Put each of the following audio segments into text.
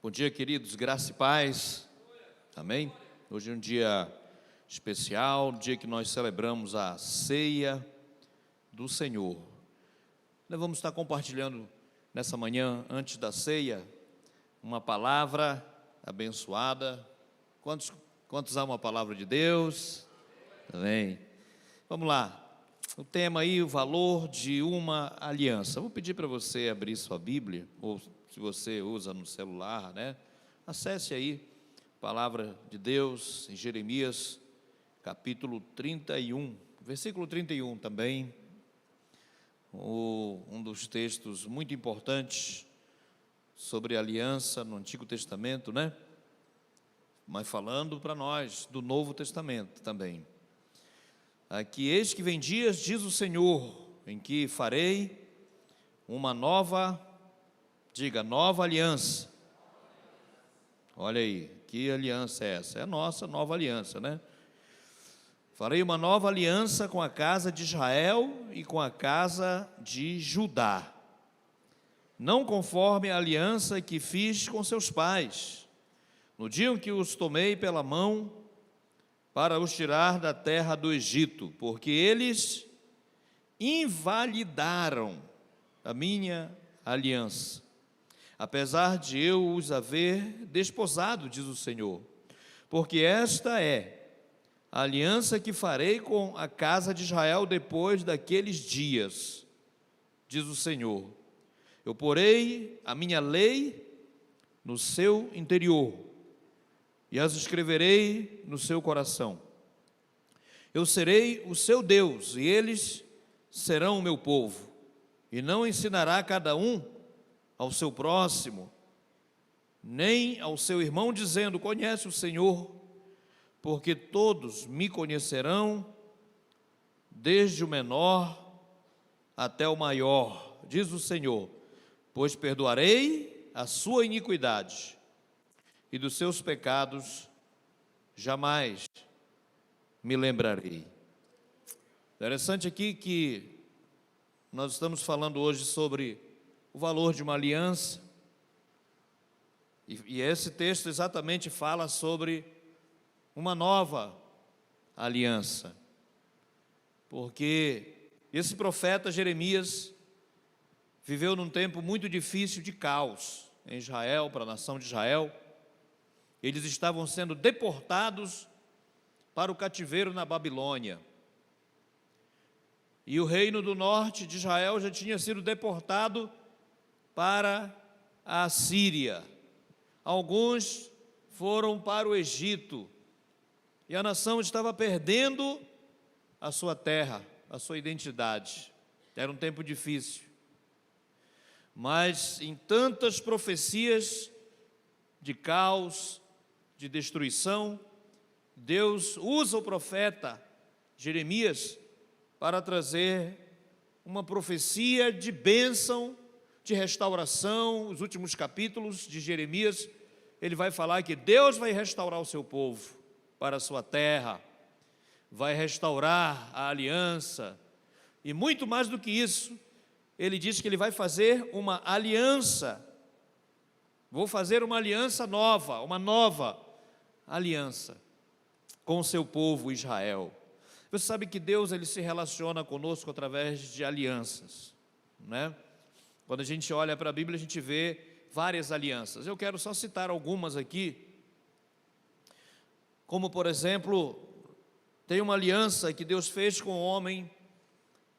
Bom dia, queridos, graça e paz, amém? Hoje é um dia especial, um dia que nós celebramos a ceia do Senhor. Nós vamos estar compartilhando nessa manhã, antes da ceia, uma palavra abençoada. Quantos amam a palavra de Deus? Amém. Vamos lá, o tema aí, o valor de uma aliança. Vou pedir para você abrir sua Bíblia, ou se você usa no celular, né? Acesse aí, palavra de Deus, em Jeremias, capítulo 31, versículo 31 também, um dos textos muito importantes sobre aliança no Antigo Testamento, né? Mas falando para nós do Novo Testamento também. Aqui, eis que vem dias, diz o Senhor, em que farei uma nova, diga, nova aliança. Olha aí, que aliança é essa? É a nossa nova aliança, né? Farei uma nova aliança com a casa de Israel e com a casa de Judá, não conforme a aliança que fiz com seus pais, no dia em que os tomei pela mão para os tirar da terra do Egito, porque eles invalidaram a minha aliança, apesar de eu os haver desposado, diz o Senhor, porque esta é a aliança que farei com a casa de Israel depois daqueles dias, diz o Senhor. Eu porei a minha lei no seu interior e as escreverei no seu coração. Eu serei o seu Deus, e eles serão o meu povo. E não ensinará cada um ao seu próximo, nem ao seu irmão, dizendo, conhece o Senhor, porque todos me conhecerão, desde o menor até o maior, diz o Senhor, pois perdoarei a sua iniquidade, e dos seus pecados jamais me lembrarei. Interessante aqui que nós estamos falando hoje sobre o valor de uma aliança, e esse texto exatamente fala sobre uma nova aliança, porque esse profeta Jeremias viveu num tempo muito difícil de caos em Israel, para a nação de Israel. Eles estavam sendo deportados para o cativeiro na Babilônia. E o reino do norte de Israel já tinha sido deportado para a Síria. Alguns foram para o Egito. E a nação estava perdendo a sua terra, a sua identidade. Era um tempo difícil. Mas em tantas profecias de caos, de destruição, Deus usa o profeta Jeremias para trazer uma profecia de bênção, de restauração. Os últimos capítulos de Jeremias, ele vai falar que Deus vai restaurar o seu povo para a sua terra, vai restaurar a aliança, e muito mais do que isso, ele diz que ele vai fazer uma aliança. Vou fazer uma aliança nova, uma nova aliança com o seu povo Israel. Você sabe que Deus, ele se relaciona conosco através de alianças, né? Quando a gente olha para a Bíblia, a gente vê várias alianças. Eu quero só citar algumas aqui, como por exemplo, tem uma aliança que Deus fez com o homem,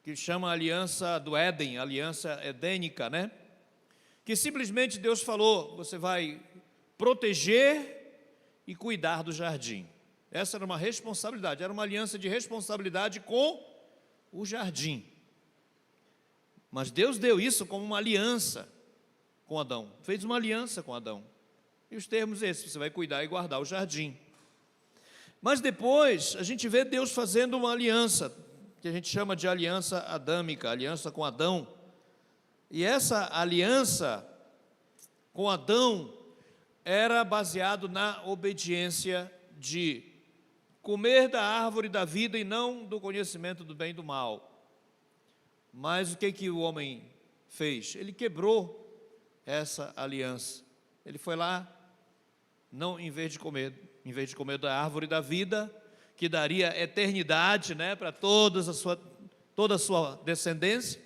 que chama a aliança do Éden, a aliança edênica, né? Que simplesmente Deus falou, você vai proteger e cuidar do jardim. Essa era uma responsabilidade, era uma aliança de responsabilidade com o jardim. Mas Deus deu isso como uma aliança com Adão, fez uma aliança com Adão. E os termos esses, você vai cuidar e guardar o jardim. Mas depois, a gente vê Deus fazendo uma aliança, que a gente chama de aliança adâmica, aliança com Adão. E essa aliança com Adão era baseado na obediência de comer da árvore da vida e não do conhecimento do bem e do mal. Mas o que o homem fez? Ele quebrou essa aliança. Ele foi lá não, em vez de comer da árvore da vida, que daria eternidade, né, para toda a sua descendência,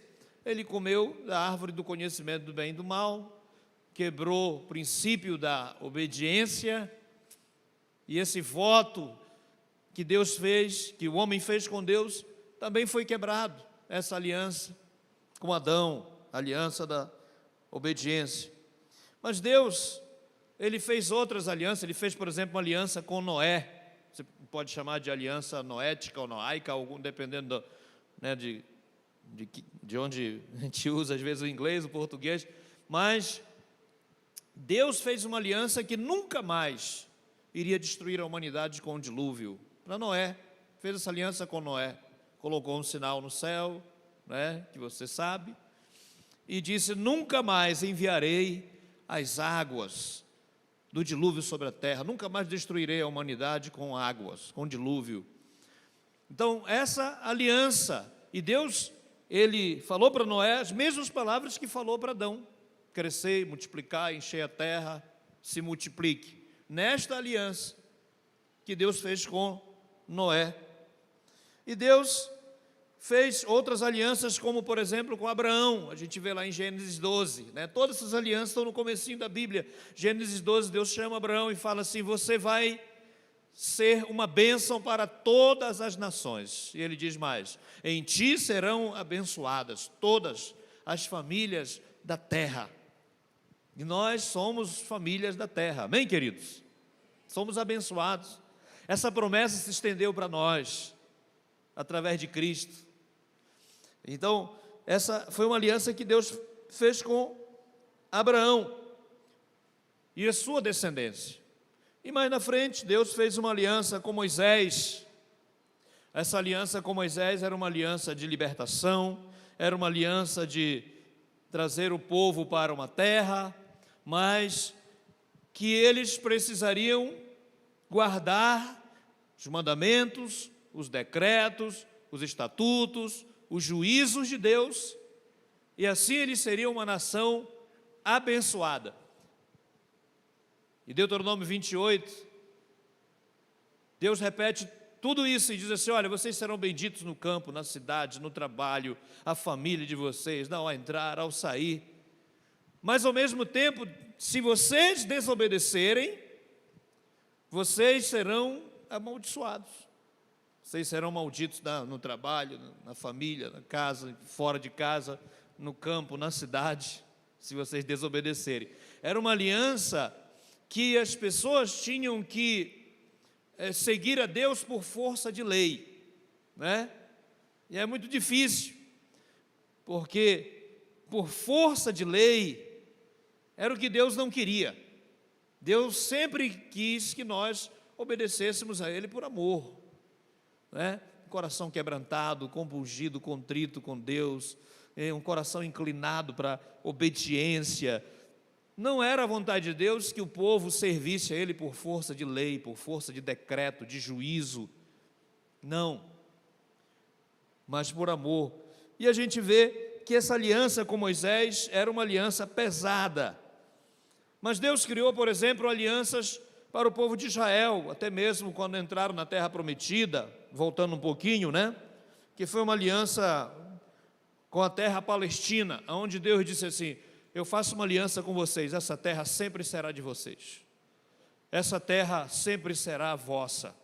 ele comeu da árvore do conhecimento do bem e do mal, quebrou o princípio da obediência, e esse voto que Deus fez, que o homem fez com Deus, também foi quebrado, essa aliança com Adão, a aliança da obediência. Mas Deus, Ele fez outras alianças. Ele fez, por exemplo, uma aliança com Noé. Você pode chamar de aliança noética ou noaica, dependendo né, de onde a gente usa, às vezes, o inglês, o português. Mas Deus fez uma aliança que nunca mais iria destruir a humanidade com o dilúvio. Para Noé, fez essa aliança com Noé. Colocou um sinal no céu, né, que você sabe, e disse: nunca mais enviarei as águas do dilúvio sobre a terra, nunca mais destruirei a humanidade com águas, com dilúvio. Então, essa aliança, e Deus, Ele falou para Noé as mesmas palavras que falou para Adão: crescer, multiplicar, encher a terra, se multiplique. Nesta aliança que Deus fez com Noé. E Deus fez outras alianças, como por exemplo com Abraão. A gente vê lá em Gênesis 12, né? Todas essas alianças estão no comecinho da Bíblia. Gênesis 12, Deus chama Abraão e fala assim: você vai ser uma bênção para todas as nações. E ele diz mais: em ti serão abençoadas todas as famílias da terra. E nós somos famílias da terra, amém, queridos? Somos abençoados. Essa promessa se estendeu para nós através de Cristo. Então, essa foi uma aliança que Deus fez com Abraão e a sua descendência. E mais na frente, Deus fez uma aliança com Moisés. Essa aliança com Moisés era uma aliança de libertação, era uma aliança de trazer o povo para uma terra, mas que eles precisariam guardar os mandamentos, os decretos, os estatutos, os juízos de Deus, e assim eles seriam uma nação abençoada. Em Deuteronômio 28, Deus repete tudo isso e diz assim: olha, vocês serão benditos no campo, na cidade, no trabalho, a família de vocês, ao entrar, ao sair. Mas ao mesmo tempo, se vocês desobedecerem, vocês serão amaldiçoados. Vocês serão malditos no trabalho, na família, na casa, fora de casa, no campo, na cidade, se vocês desobedecerem. Era uma aliança que as pessoas tinham que seguir a Deus por força de lei, né? E é muito difícil, porque por força de lei era o que Deus não queria. Deus sempre quis que nós obedecêssemos a Ele por amor, né? Um coração quebrantado, compungido, contrito com Deus, um coração inclinado para obediência. Não era a vontade de Deus que o povo servisse a Ele por força de lei, por força de decreto, de juízo. Não, mas por amor. E a gente vê que essa aliança com Moisés era uma aliança pesada. Mas Deus criou, por exemplo, alianças para o povo de Israel, até mesmo quando entraram na terra prometida, voltando um pouquinho, né? Que foi uma aliança com a terra palestina, onde Deus disse assim: eu faço uma aliança com vocês, essa terra sempre será de vocês, essa terra sempre será vossa,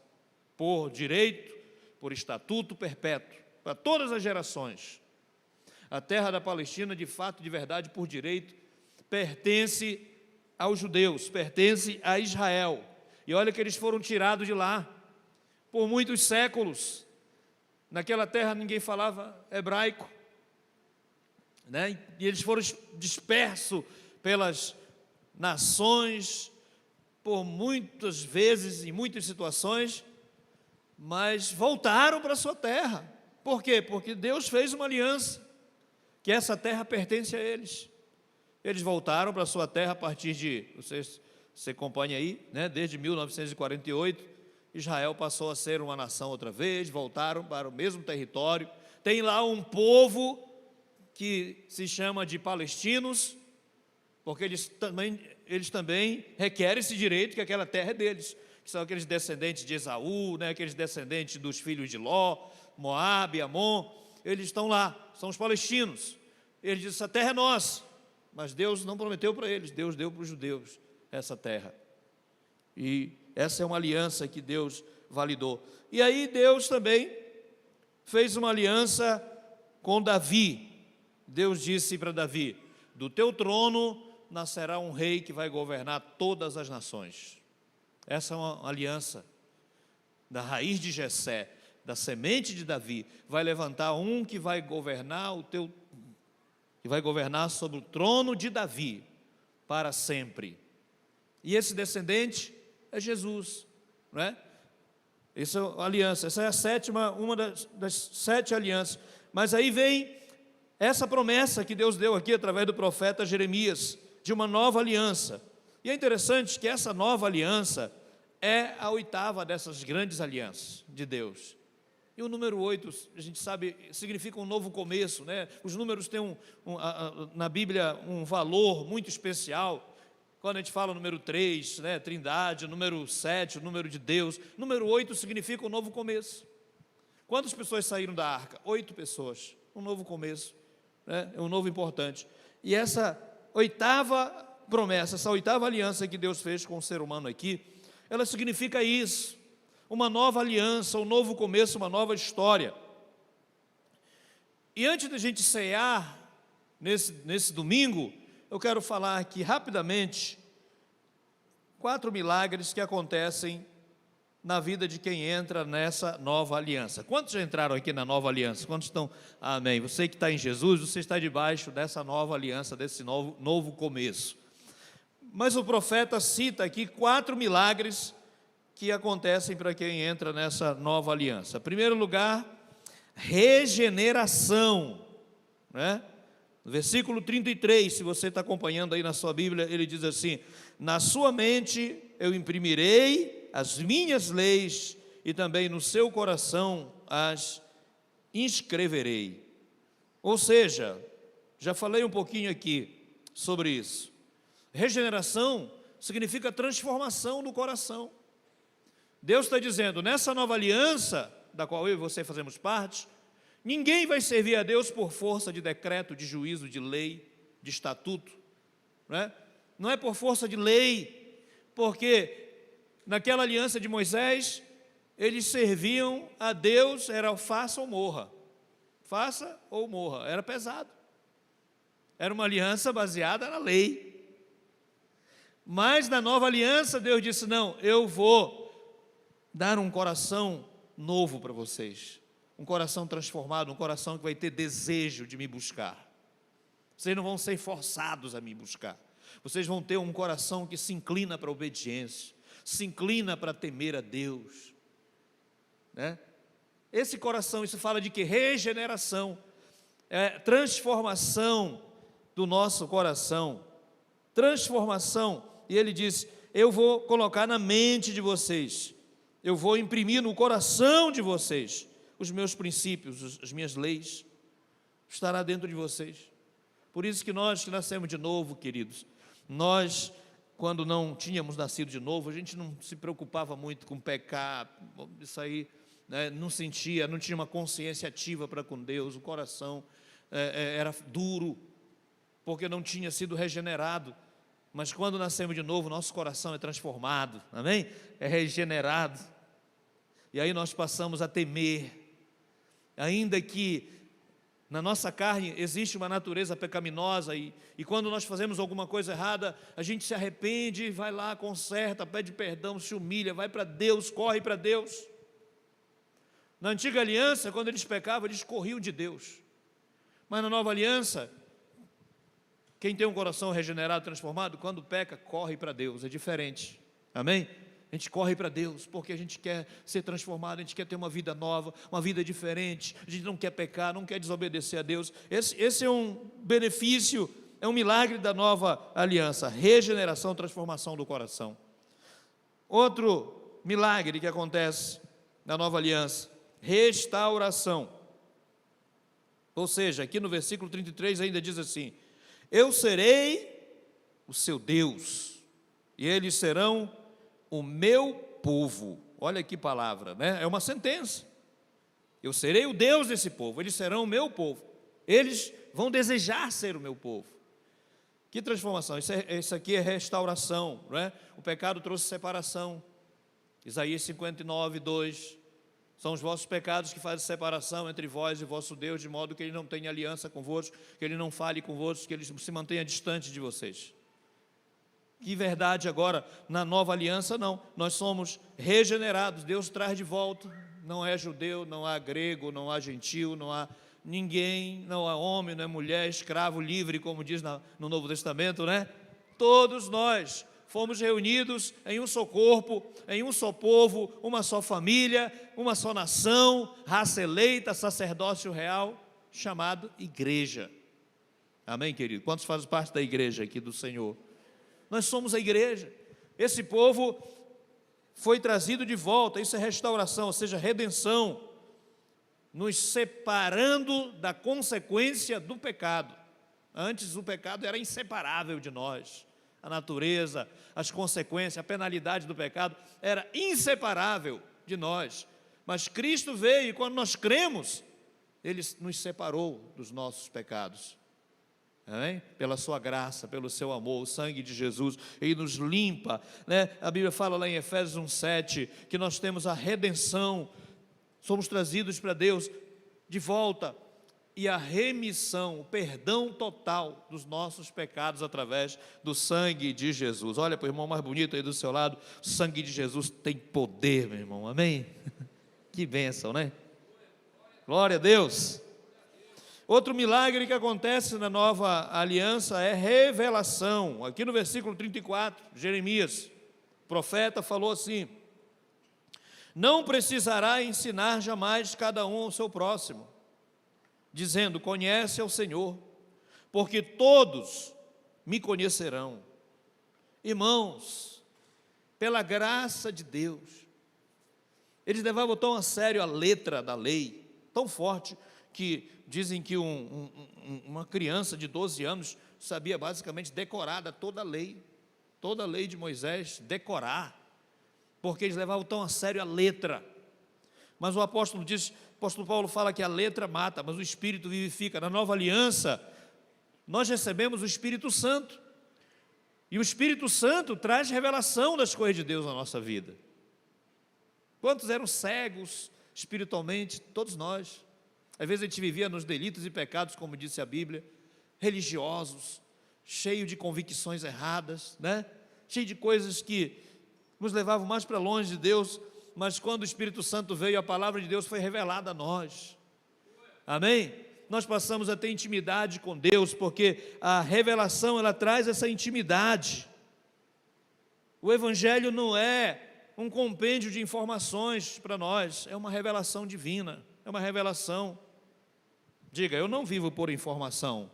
por direito, por estatuto perpétuo, para todas as gerações. A terra da Palestina, de fato, de verdade, por direito, pertence aos judeus, pertence a Israel. E olha que eles foram tirados de lá por muitos séculos. Naquela terra ninguém falava hebraico, né? E eles foram dispersos pelas nações por muitas vezes, em muitas situações, mas voltaram para a sua terra. Por quê? Porque Deus fez uma aliança, que essa terra pertence a eles. Eles voltaram para a sua terra a partir de, você acompanha aí, né? Desde 1948, Israel passou a ser uma nação outra vez, voltaram para o mesmo território. Tem lá um povo que se chama de palestinos, porque eles também requerem esse direito, que aquela terra é deles, que são aqueles descendentes de Esaú, né, aqueles descendentes dos filhos de Ló, Moabe, Amon, eles estão lá, são os palestinos. Ele diz: essa terra é nossa, mas Deus não prometeu para eles, Deus deu para os judeus essa terra, e essa é uma aliança que Deus validou. E aí Deus também fez uma aliança com Davi. Deus disse para Davi: do teu trono nascerá um rei que vai governar todas as nações. Essa é uma aliança da raiz de Jessé, da semente de Davi, vai levantar um que vai governar que vai governar sobre o trono de Davi para sempre. E esse descendente é Jesus, não é? Essa é a aliança, essa é a sétima, uma das 7 alianças. Mas aí vem essa promessa que Deus deu aqui através do profeta Jeremias, de uma nova aliança. E é interessante que essa nova aliança é a 8ª dessas grandes alianças de Deus. E o número 8, a gente sabe, significa um novo começo, né? Os números têm na Bíblia um valor muito especial. Quando a gente fala o número 3, né, Trindade, o número 7, o número de Deus, número 8 significa um novo começo. Quantas pessoas saíram da arca? 8 pessoas, um novo começo, né? É um novo importante. E essa 8ª promessa, essa 8ª aliança que Deus fez com o ser humano aqui, ela significa isso, uma nova aliança, um novo começo, uma nova história. E antes da gente cear, nesse domingo, eu quero falar aqui rapidamente 4 milagres que acontecem na vida de quem entra nessa nova aliança. Quantos já entraram aqui na nova aliança? Quantos estão? Amém. Você que está em Jesus, você está debaixo dessa nova aliança, desse novo começo. Mas o profeta cita aqui 4 milagres que acontecem para quem entra nessa nova aliança. Em primeiro lugar, regeneração, né? No versículo 33, se você está acompanhando aí na sua Bíblia, ele diz assim: na sua mente eu imprimirei as minhas leis, e também no seu coração as inscreverei. Ou seja, já falei um pouquinho aqui sobre isso. Regeneração significa transformação do coração. Deus está dizendo, nessa nova aliança, da qual eu e você fazemos parte, ninguém vai servir a Deus por força de decreto, de juízo, de lei, de estatuto, não é por força de lei, porque naquela aliança de Moisés, eles serviam a Deus, era faça ou morra, era pesado, era uma aliança baseada na lei. Mas na nova aliança, Deus disse: não, eu vou dar um coração novo para vocês, um coração transformado, um coração que vai ter desejo de me buscar. Vocês não vão ser forçados a me buscar, vocês vão ter um coração que se inclina para a obediência, se inclina para temer a Deus, né? Esse coração, isso fala de que? Regeneração, transformação do nosso coração, transformação. E ele diz: eu vou colocar na mente de vocês, eu vou imprimir no coração de vocês os meus princípios, as minhas leis, estará dentro de vocês. Por isso que nós que nascemos de novo, queridos, nós, quando não tínhamos nascido de novo, a gente não se preocupava muito com pecar, isso aí, né, não tinha uma consciência ativa para com Deus, o coração era duro, porque não tinha sido regenerado. Mas quando nascemos de novo, nosso coração é transformado, amém? É regenerado, e aí nós passamos a temer, ainda que na nossa carne existe uma natureza pecaminosa, e quando nós fazemos alguma coisa errada, a gente se arrepende, vai lá, conserta, pede perdão, se humilha, vai para Deus, corre para Deus. Na antiga aliança, quando eles pecavam, eles corriam de Deus. Mas na nova aliança, quem tem um coração regenerado, transformado, quando peca, corre para Deus, é diferente, amém? A gente corre para Deus, porque a gente quer ser transformado, a gente quer ter uma vida nova, uma vida diferente, a gente não quer pecar, não quer desobedecer a Deus. Esse é um benefício, é um milagre da nova aliança, regeneração, transformação do coração. Outro milagre que acontece na nova aliança, restauração. Ou seja, aqui no versículo 33 ainda diz assim: eu serei o seu Deus, e eles serão o meu povo. Olha que palavra, né? É uma sentença. Eu serei o Deus desse povo, eles serão o meu povo. Eles vão desejar ser o meu povo. Que transformação, isso aqui é restauração, não é? O pecado trouxe separação. Isaías 59, 2. São os vossos pecados que fazem separação entre vós e vosso Deus, de modo que Ele não tenha aliança convosco, que Ele não fale convosco, que Ele se mantenha distante de vocês. Que verdade agora, na nova aliança não, nós somos regenerados, Deus traz de volta, não é judeu, não há grego, não há gentil, não há ninguém, não há homem, não é mulher, escravo, livre, como diz no Novo Testamento, né? Todos nós fomos reunidos em um só corpo, em um só povo, uma só família, uma só nação, raça eleita, sacerdócio real, chamado igreja. Amém, querido? Quantos fazem parte da igreja aqui do Senhor? Nós somos a igreja. Esse povo foi trazido de volta, isso é restauração, ou seja, redenção, nos separando da consequência do pecado. Antes o pecado era inseparável de nós. A natureza, as consequências, a penalidade do pecado era inseparável de nós. Mas Cristo veio e quando nós cremos, Ele nos separou dos nossos pecados. Amém? Pela sua graça, pelo seu amor, o sangue de Jesus, Ele nos limpa, né? A Bíblia fala lá em Efésios 1,7, que nós temos a redenção, somos trazidos para Deus de volta, e a remissão, o perdão total dos nossos pecados através do sangue de Jesus. Olha para o irmão mais bonito aí do seu lado, o sangue de Jesus tem poder, meu irmão, amém? Que bênção, né? Glória a Deus. Outro milagre que acontece na nova aliança é revelação. Aqui no versículo 34, Jeremias, o profeta falou assim: não precisará ensinar jamais cada um ao seu próximo, dizendo, conhece ao Senhor, porque todos me conhecerão. Irmãos, pela graça de Deus, eles levavam tão a sério a letra da lei, tão forte, que dizem que uma criança de 12 anos sabia basicamente decorada toda a lei de Moisés, decorar, porque eles levavam tão a sério a letra. Mas o apóstolo Paulo fala que a letra mata, mas o Espírito vivifica. Na nova aliança, nós recebemos o Espírito Santo, e o Espírito Santo traz revelação das coisas de Deus na nossa vida. Quantos eram cegos espiritualmente? Todos nós. Às vezes a gente vivia nos delitos e pecados, como disse a Bíblia, religiosos, cheio de convicções erradas, né? Cheio de coisas que nos levavam mais para longe de Deus, mas quando o Espírito Santo veio, a palavra de Deus foi revelada a nós. Amém? Nós passamos a ter intimidade com Deus, porque a revelação, ela traz essa intimidade. O Evangelho não é um compêndio de informações para nós, é uma revelação divina, é uma revelação. Diga, eu não vivo por informação,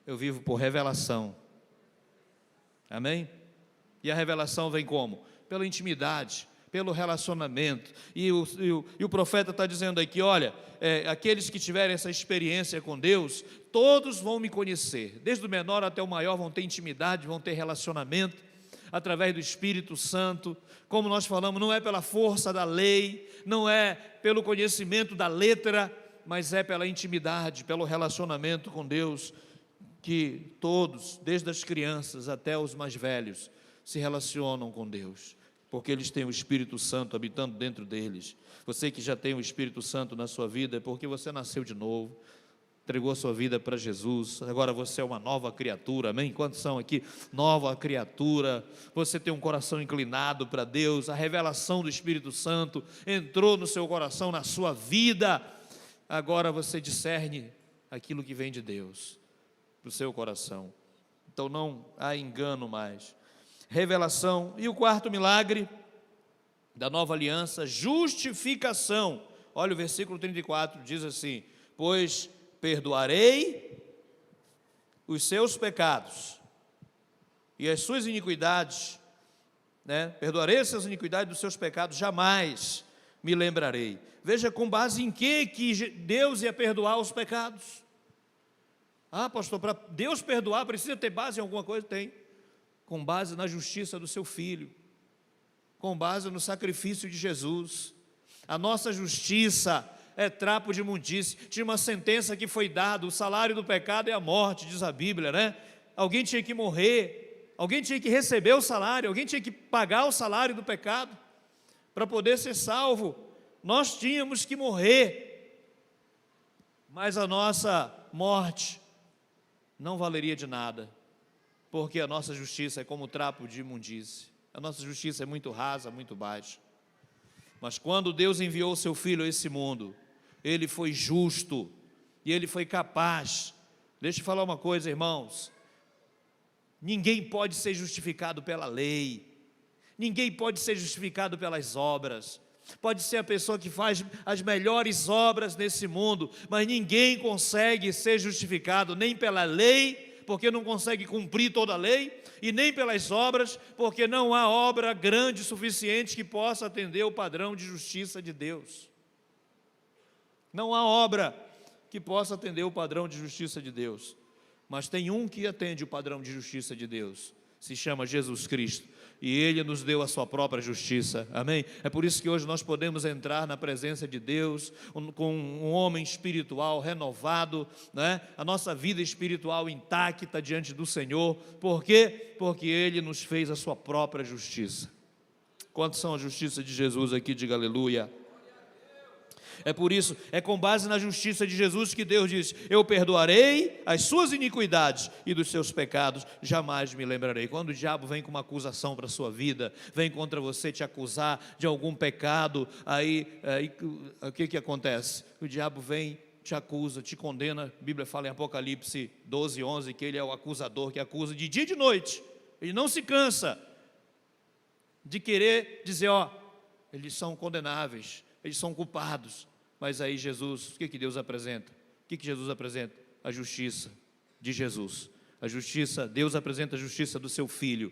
eu vivo por revelação. Amém? E a revelação vem como? Pela intimidade, pelo relacionamento. E o profeta está dizendo aqui, olha, aqueles que tiverem essa experiência com Deus, todos vão me conhecer, desde o menor até o maior vão ter intimidade, vão ter relacionamento, através do Espírito Santo. Como nós falamos, não é pela força da lei, não é pelo conhecimento da letra, mas é pela intimidade, pelo relacionamento com Deus, que todos, desde as crianças até os mais velhos, se relacionam com Deus, porque eles têm o Espírito Santo habitando dentro deles. Você que já tem o Espírito Santo na sua vida, é porque você nasceu de novo, entregou a sua vida para Jesus, agora você é uma nova criatura, amém? Quantos são aqui? Nova criatura, você tem um coração inclinado para Deus, a revelação do Espírito Santo entrou no seu coração, na sua vida, agora você discerne aquilo que vem de Deus, para o seu coração, então não há engano mais. Revelação. E o quarto milagre da nova aliança, justificação. Olha o versículo 34, diz assim: pois perdoarei os seus pecados e as suas iniquidades, né? Perdoarei as suas iniquidades, dos seus pecados jamais me lembrarei. Veja com base em que Deus ia perdoar os pecados. Ah, pastor, para Deus perdoar precisa ter base em alguma coisa? Tem. com base na justiça do seu Filho, com base no sacrifício de Jesus. A nossa justiça é trapo de imundície. Tinha uma sentença que foi dada: o salário do pecado é a morte, diz a Bíblia, né? Alguém tinha que morrer, alguém tinha que receber o salário, alguém tinha que pagar o salário do pecado para poder ser salvo. Nós tínhamos que morrer, mas a nossa morte não valeria de nada, porque a nossa justiça é como trapo de imundície. A nossa justiça é muito rasa, muito baixa. Mas quando Deus enviou o seu Filho a esse mundo, Ele foi justo e Ele foi capaz. Deixa eu falar uma coisa, irmãos: ninguém pode ser justificado pela lei, ninguém pode ser justificado pelas obras. Pode ser a pessoa que faz as melhores obras nesse mundo, mas ninguém consegue ser justificado nem pela lei, porque não consegue cumprir toda a lei, e nem pelas obras, porque não há obra grande o suficiente que possa atender o padrão de justiça de Deus. Não há obra que possa atender o padrão de justiça de Deus, mas tem um que atende o padrão de justiça de Deus, se chama Jesus Cristo, e Ele nos deu a sua própria justiça, amém? É por isso que hoje nós podemos entrar na presença de Deus, com um homem espiritual renovado, né? A nossa vida espiritual intacta diante do Senhor. Por quê? Porque Ele nos fez a sua própria justiça. Quantos são a justiça de Jesus aqui? Diga aleluia. É por isso, é com base na justiça de Jesus que Deus diz: eu perdoarei as suas iniquidades e dos seus pecados jamais me lembrarei. Quando o diabo vem com uma acusação para a sua vida, vem contra você te acusar de algum pecado, aí o que acontece? O diabo vem, te acusa, te condena. A Bíblia fala em Apocalipse 12, 11, que ele é o acusador que acusa de dia e de noite. Ele não se cansa de querer dizer: ó, eles são condenáveis, eles são culpados. Mas aí Jesus, o que Deus apresenta? O que Jesus apresenta? A justiça de Jesus. A justiça, Deus apresenta a justiça do seu Filho.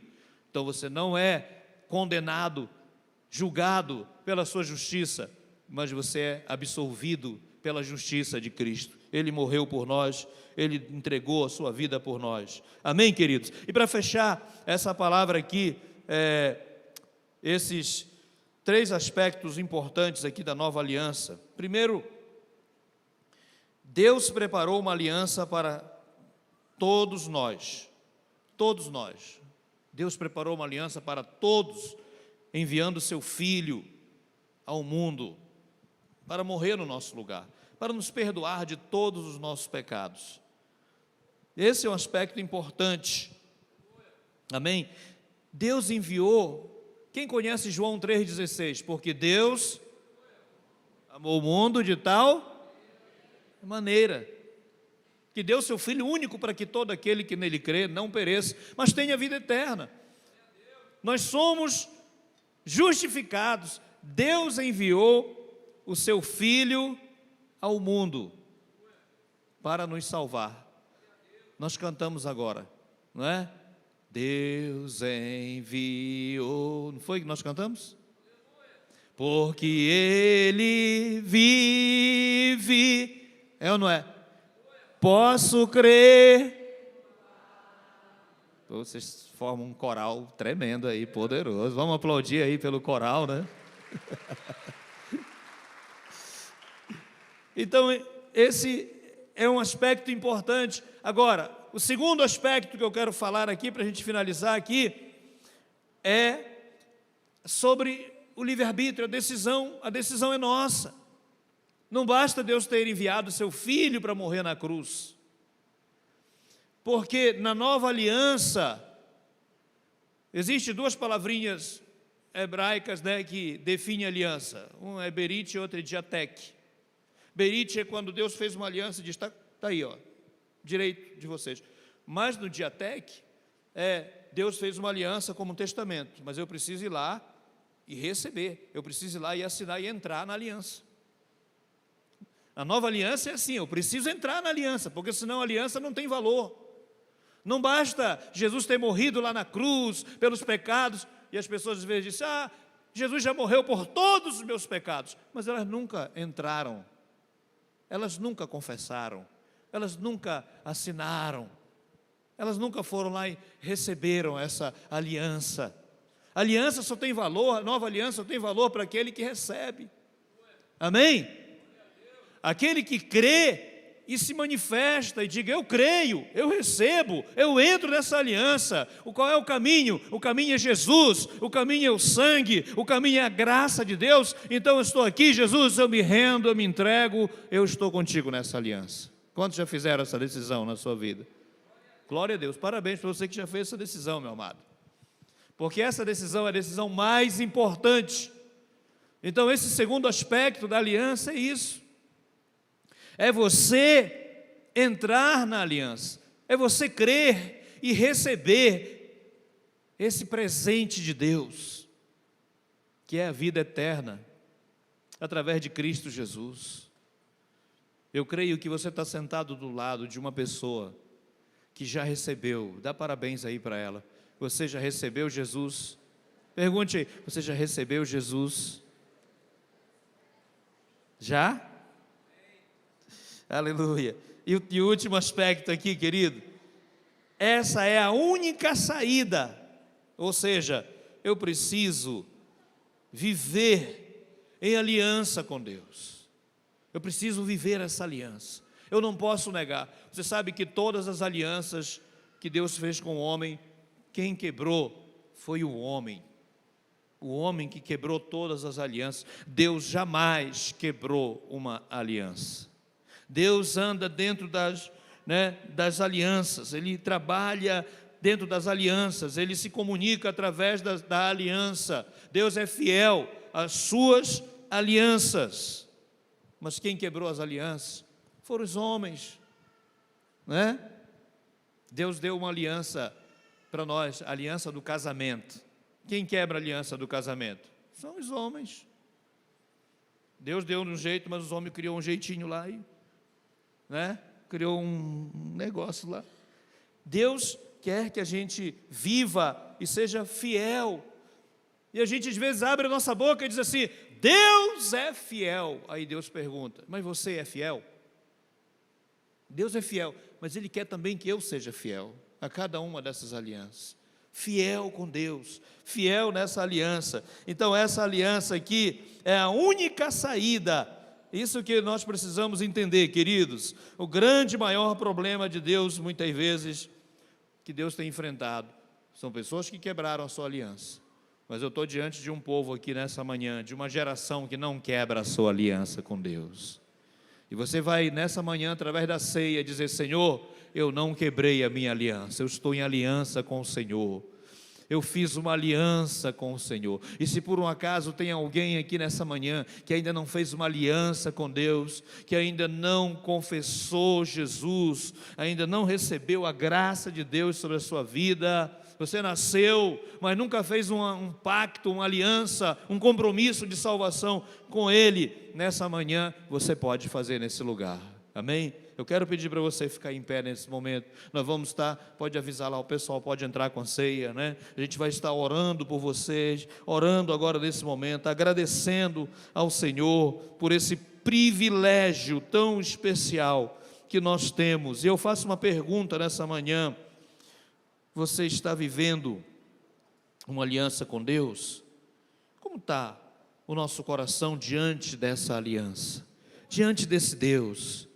Então você não é condenado, julgado pela sua justiça, mas você é absolvido pela justiça de Cristo. Ele morreu por nós, Ele entregou a sua vida por nós. Amém, queridos? E para fechar essa palavra aqui, esses 3 aspectos importantes aqui da nova aliança. Primeiro, Deus preparou uma aliança para todos nós. Todos nós. Deus preparou uma aliança para todos, enviando o seu Filho ao mundo para morrer no nosso lugar, para nos perdoar de todos os nossos pecados. Esse é um aspecto importante. Amém? Deus enviou. Quem conhece João 3,16? Porque Deus amou o mundo de tal maneira que deu seu Filho único para que todo aquele que nele crê não pereça, mas tenha vida eterna. Nós somos justificados. Deus enviou o seu Filho ao mundo para nos salvar. Nós cantamos agora, não é? Deus enviou, não foi que nós cantamos? Porque Ele vive, é ou não é? Posso crer. Vocês formam um coral tremendo aí, poderoso. Vamos aplaudir aí pelo coral, né? Então, esse é um aspecto importante. Agora, o segundo aspecto que eu quero falar aqui, para a gente finalizar aqui, é sobre o livre-arbítrio, a decisão é nossa. Não basta Deus ter enviado seu Filho para morrer na cruz, porque na nova aliança, existem 2 palavrinhas hebraicas, né, que definem aliança. Um é berit e outro é diatek. Berit é quando Deus fez uma aliança e diz: está aí, ó, direito de vocês. Mas no diatek, Deus fez uma aliança como um testamento, mas eu preciso ir lá e receber, eu preciso ir lá e assinar e entrar na aliança. A nova aliança é assim: eu preciso entrar na aliança, porque senão a aliança não tem valor. Não basta Jesus ter morrido lá na cruz pelos pecados, e as pessoas às vezes dizem: Jesus já morreu por todos os meus pecados, mas elas nunca entraram, elas nunca confessaram, elas nunca assinaram. elas nunca foram lá e receberam essa aliança. A aliança só tem valor, a nova aliança só tem valor para aquele que recebe. Amém? Aquele que crê e se manifesta e diga: eu creio, eu recebo, eu entro nessa aliança. Qual é o caminho? O caminho é Jesus, o caminho é o sangue, o caminho é a graça de Deus. Então eu estou aqui, Jesus, eu me rendo, eu me entrego, eu estou contigo nessa aliança. Quantos já fizeram essa decisão na sua vida? Glória a Deus, parabéns para você que já fez essa decisão, meu amado, porque essa decisão é a decisão mais importante. Então esse segundo aspecto da aliança é isso, é você entrar na aliança, é você crer e receber esse presente de Deus, que é a vida eterna, através de Cristo Jesus. Eu creio que você está sentado do lado de uma pessoa que já recebeu, dá parabéns aí para ela. Você já recebeu Jesus? Pergunte aí, você já recebeu Jesus? Já? Aleluia. E o último aspecto aqui, querido, essa é a única saída, ou seja, eu preciso viver em aliança com Deus, eu preciso viver essa aliança, eu não posso negar. Você sabe que todas as alianças que Deus fez com o homem, quem quebrou foi o homem que quebrou todas as alianças. Deus jamais quebrou uma aliança. Deus anda dentro das alianças, Ele trabalha dentro das alianças, Ele se comunica através da aliança. Deus é fiel às suas alianças. Mas quem quebrou as alianças foram os homens, né? Deus deu uma aliança para nós, a aliança do casamento. Quem quebra a aliança do casamento? São os homens. Deus deu um jeito, mas os homens criou um jeitinho lá e, criou um negócio lá. Deus quer que a gente viva e seja fiel. E a gente às vezes abre a nossa boca e diz assim: Deus é fiel. Aí Deus pergunta: mas você é fiel? Deus é fiel, mas Ele quer também que eu seja fiel a cada uma dessas alianças. Fiel com Deus, fiel nessa aliança. Então essa aliança aqui é a única saída. Isso que nós precisamos entender, queridos. O grande maior problema de Deus, muitas vezes, que Deus tem enfrentado, são pessoas que quebraram a sua aliança. Mas eu estou diante de um povo aqui nessa manhã, de uma geração que não quebra a sua aliança com Deus. E você vai nessa manhã, através da ceia, dizer: Senhor, eu não quebrei a minha aliança, eu estou em aliança com o Senhor. Eu fiz uma aliança com o Senhor. E se por um acaso tem alguém aqui nessa manhã que ainda não fez uma aliança com Deus, que ainda não confessou Jesus, ainda não recebeu a graça de Deus sobre a sua vida, você nasceu, mas nunca fez um pacto, uma aliança, um compromisso de salvação com Ele, nessa manhã você pode fazer nesse lugar. Amém? Eu quero pedir para você ficar em pé nesse momento. Nós vamos estar, pode avisar lá, o pessoal pode entrar com a ceia, né? A gente vai estar orando por vocês, orando agora nesse momento, agradecendo ao Senhor por esse privilégio tão especial que nós temos. E eu faço uma pergunta nessa manhã: você está vivendo uma aliança com Deus? Como está o nosso coração diante dessa aliança? Diante desse Deus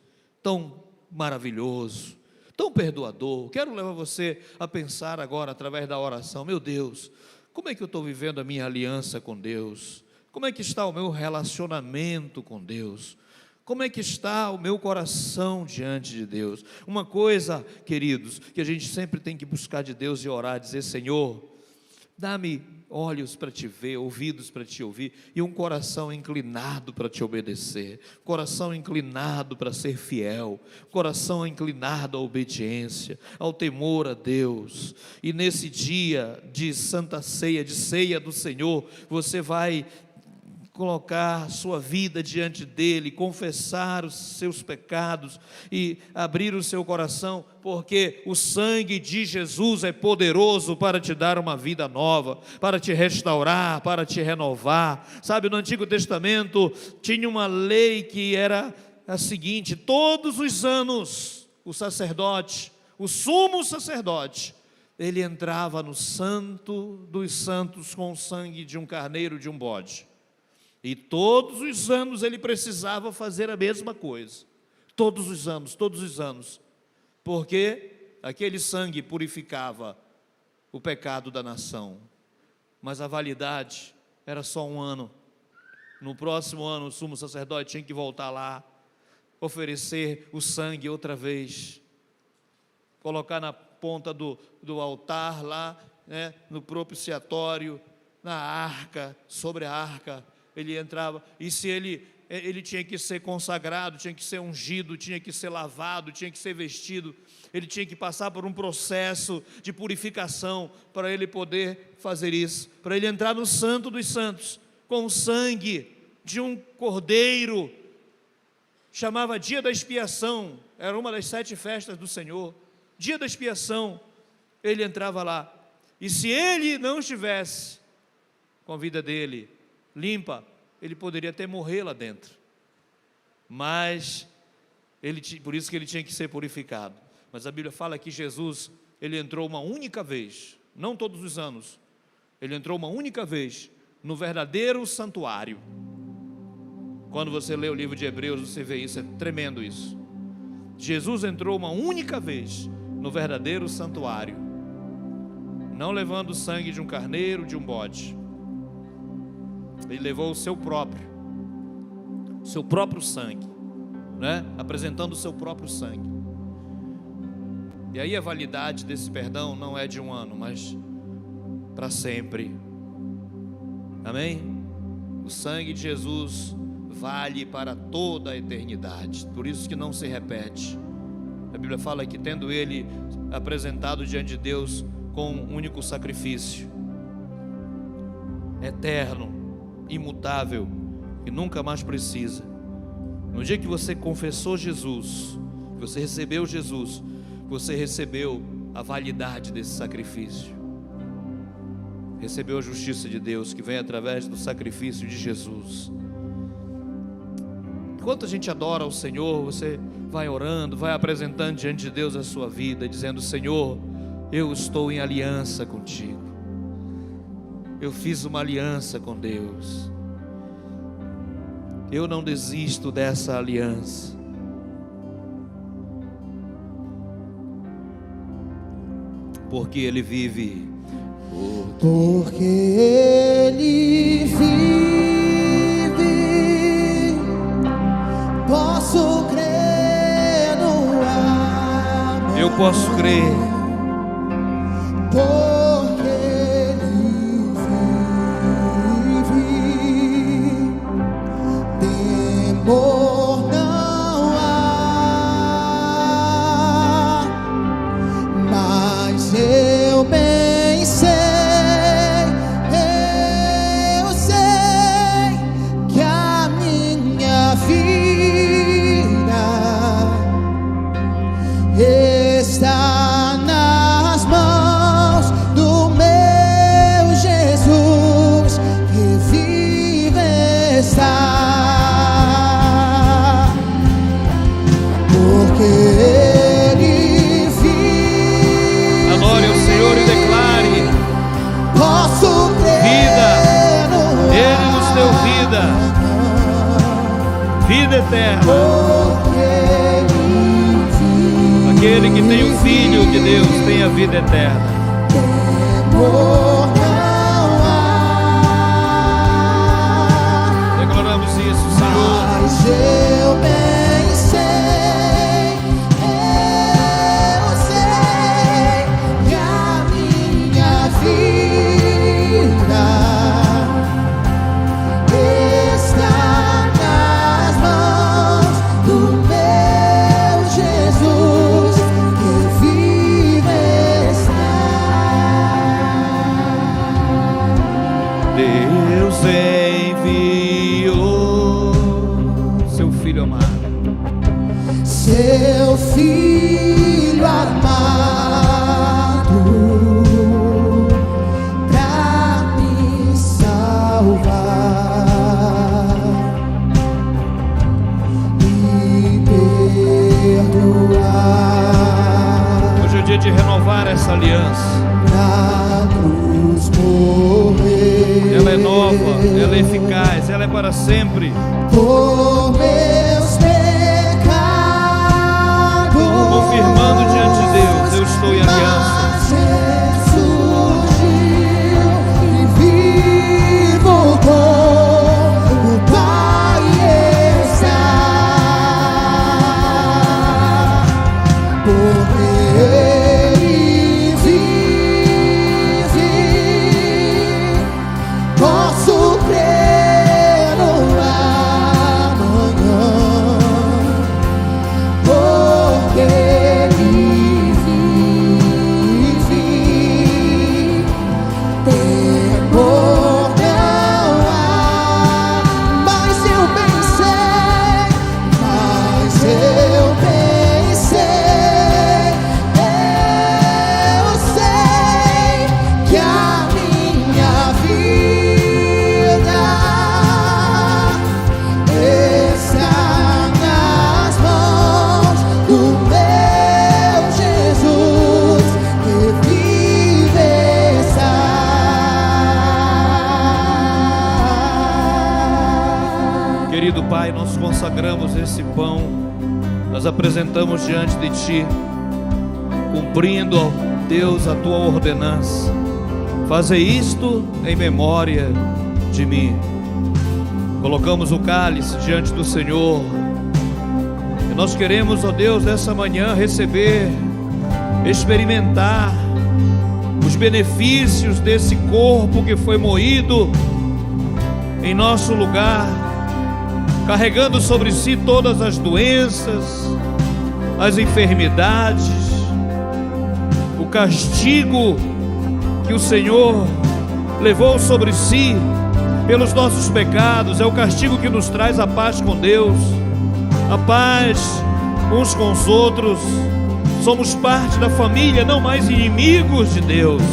tão maravilhoso, tão perdoador? Quero levar você a pensar agora, através da oração: meu Deus, como é que eu estou vivendo a minha aliança com Deus? Como é que está o meu relacionamento com Deus? Como é que está o meu coração diante de Deus? Uma coisa, queridos, que a gente sempre tem que buscar de Deus e orar, dizer: Senhor, dá-me olhos para te ver, ouvidos para te ouvir, e um coração inclinado para te obedecer, coração inclinado para ser fiel, coração inclinado à obediência, ao temor a Deus. E nesse dia de Santa Ceia, de ceia do Senhor, você vai colocar sua vida diante dele, confessar os seus pecados e abrir o seu coração, porque o sangue de Jesus é poderoso para te dar uma vida nova, para te restaurar, para te renovar. Sabe, no Antigo Testamento tinha uma lei que era a seguinte: todos os anos o sacerdote, o sumo sacerdote, ele entrava no santo dos santos com o sangue de um carneiro, de um bode. E todos os anos ele precisava fazer a mesma coisa. Todos os anos. Porque aquele sangue purificava o pecado da nação. Mas a validade era só um ano. No próximo ano o sumo sacerdote tinha que voltar lá, oferecer o sangue outra vez, colocar na ponta do altar lá, né, no propiciatório, na arca, sobre a arca, ele entrava, e se ele tinha que ser consagrado, tinha que ser ungido, tinha que ser lavado, tinha que ser vestido, ele tinha que passar por um processo de purificação, para ele poder fazer isso, para ele entrar no santo dos santos, com o sangue de um cordeiro, chamava dia da expiação, era uma das 7 festas do Senhor, dia da expiação, ele entrava lá, e se ele não estivesse com a vida dele limpa, ele poderia até morrer lá dentro, mas por isso que ele tinha que ser purificado. Mas a Bíblia fala que Jesus, ele entrou uma única vez, não todos os anos, ele entrou uma única vez no verdadeiro santuário. Quando você lê o livro de Hebreus, você vê isso, é tremendo isso. Jesus entrou uma única vez no verdadeiro santuário, não levando o sangue de um carneiro, de um bode. Ele levou o seu próprio sangue, né? Apresentando o seu próprio sangue. E aí a validade desse perdão não é de um ano, mas para sempre. Amém? O sangue de Jesus vale para toda a eternidade, por isso que não se repete. A Bíblia fala que tendo ele apresentado diante de Deus com um único sacrifício, eterno, imutável, que nunca mais precisa. No dia que você confessou Jesus, que você recebeu Jesus, você recebeu a validade desse sacrifício, recebeu a justiça de Deus que vem através do sacrifício de Jesus. Enquanto a gente adora o Senhor, você vai orando, vai apresentando diante de Deus a sua vida, dizendo: Senhor, eu estou em aliança contigo, eu fiz uma aliança com Deus, eu não desisto dessa aliança. Porque Ele vive, porque Ele vive, posso crer no amor. Eu posso crer, porque Ele vive, temor não há, mas eu bem sei, eu sei que a minha vida está nas mãos do meu Jesus, que vive está, porque Ele vive. adore o Senhor e declare Posso crer vida. no Ele nos deu vida eterna. porque Ele vive, Aquele que tem o Filho de Deus tem a vida eterna. temor não há, Declaramos isso, Senhor. mas eu bem sei, eu sei que a minha vida está nas mãos do meu Jesus, que vive está. Deus enviou seu Filho amado, Seu Filho amado, pra me salvar e perdoar. hoje aliança. pra cruz morrer. Ela é nova, ela é eficaz, ela é para sempre. Por meus pecados, Confirmando diante de Deus, eu estou em aliança. Querido Pai, nós consagramos esse pão, nós apresentamos diante de Ti, cumprindo, ó Deus, a Tua ordenança. Faze isto em memória de mim. Colocamos o cálice diante do Senhor, e nós queremos, ó Deus, nessa manhã receber, experimentar os benefícios desse corpo que foi moído em nosso lugar, carregando sobre si todas as doenças, as enfermidades, o castigo que o Senhor levou sobre si pelos nossos pecados. É o castigo que nos traz a paz com Deus, a paz uns com os outros. Somos parte da família, não mais inimigos de Deus.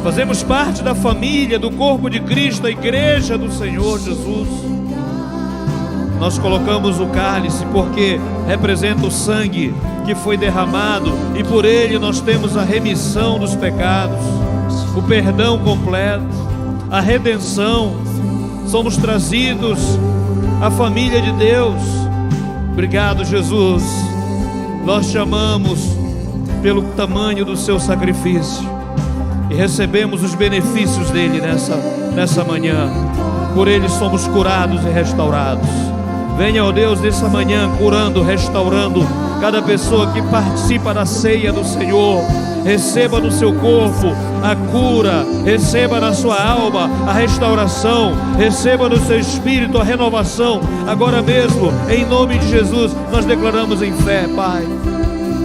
Fazemos parte da família, do corpo de Cristo, a igreja do Senhor Jesus. Nós colocamos o cálice porque representa o sangue que foi derramado, e por ele nós temos a remissão dos pecados, o perdão completo, a redenção. Somos trazidos à família de Deus. Obrigado, Jesus. Nós te amamos pelo tamanho do seu sacrifício e recebemos os benefícios dele nessa manhã. Por ele somos curados e restaurados. Venha, ó Deus, nessa manhã, curando, restaurando cada pessoa que participa da ceia do Senhor. Receba no seu corpo a cura, receba na sua alma a restauração, receba no seu espírito a renovação. Agora mesmo, em nome de Jesus, nós declaramos em fé, Pai,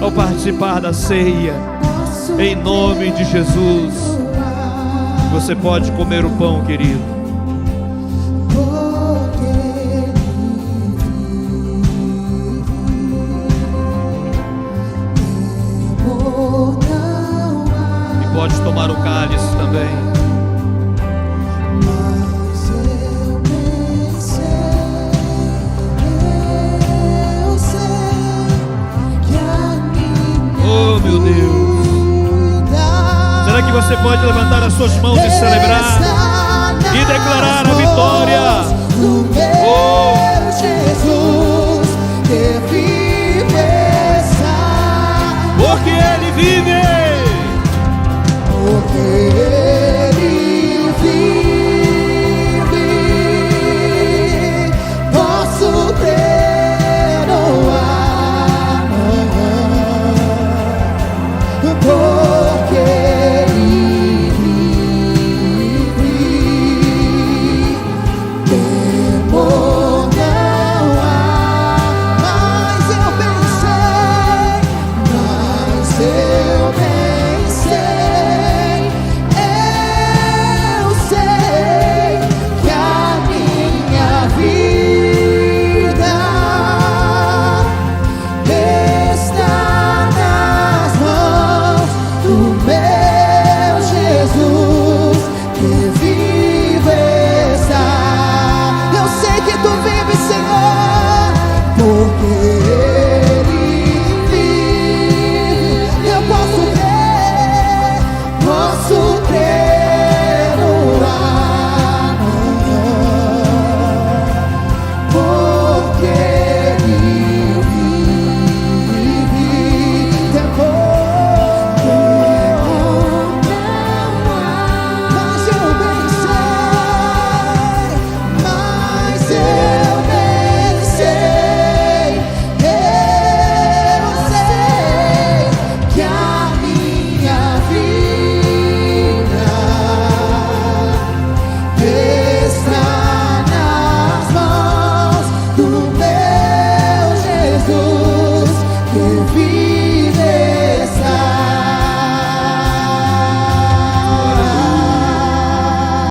ao participar da ceia, em nome de Jesus. Você pode comer o pão, querido. Pode tomar o cálice também. Mas eu pensei, eu sei que a minha Oh, meu Deus. Será que você pode levantar as suas mãos e celebrar e declarar a vitória? Oh, Jesus, que vive, porque Ele vive. porque Ele vive, posso ter no amanhã, porque Ele vive, que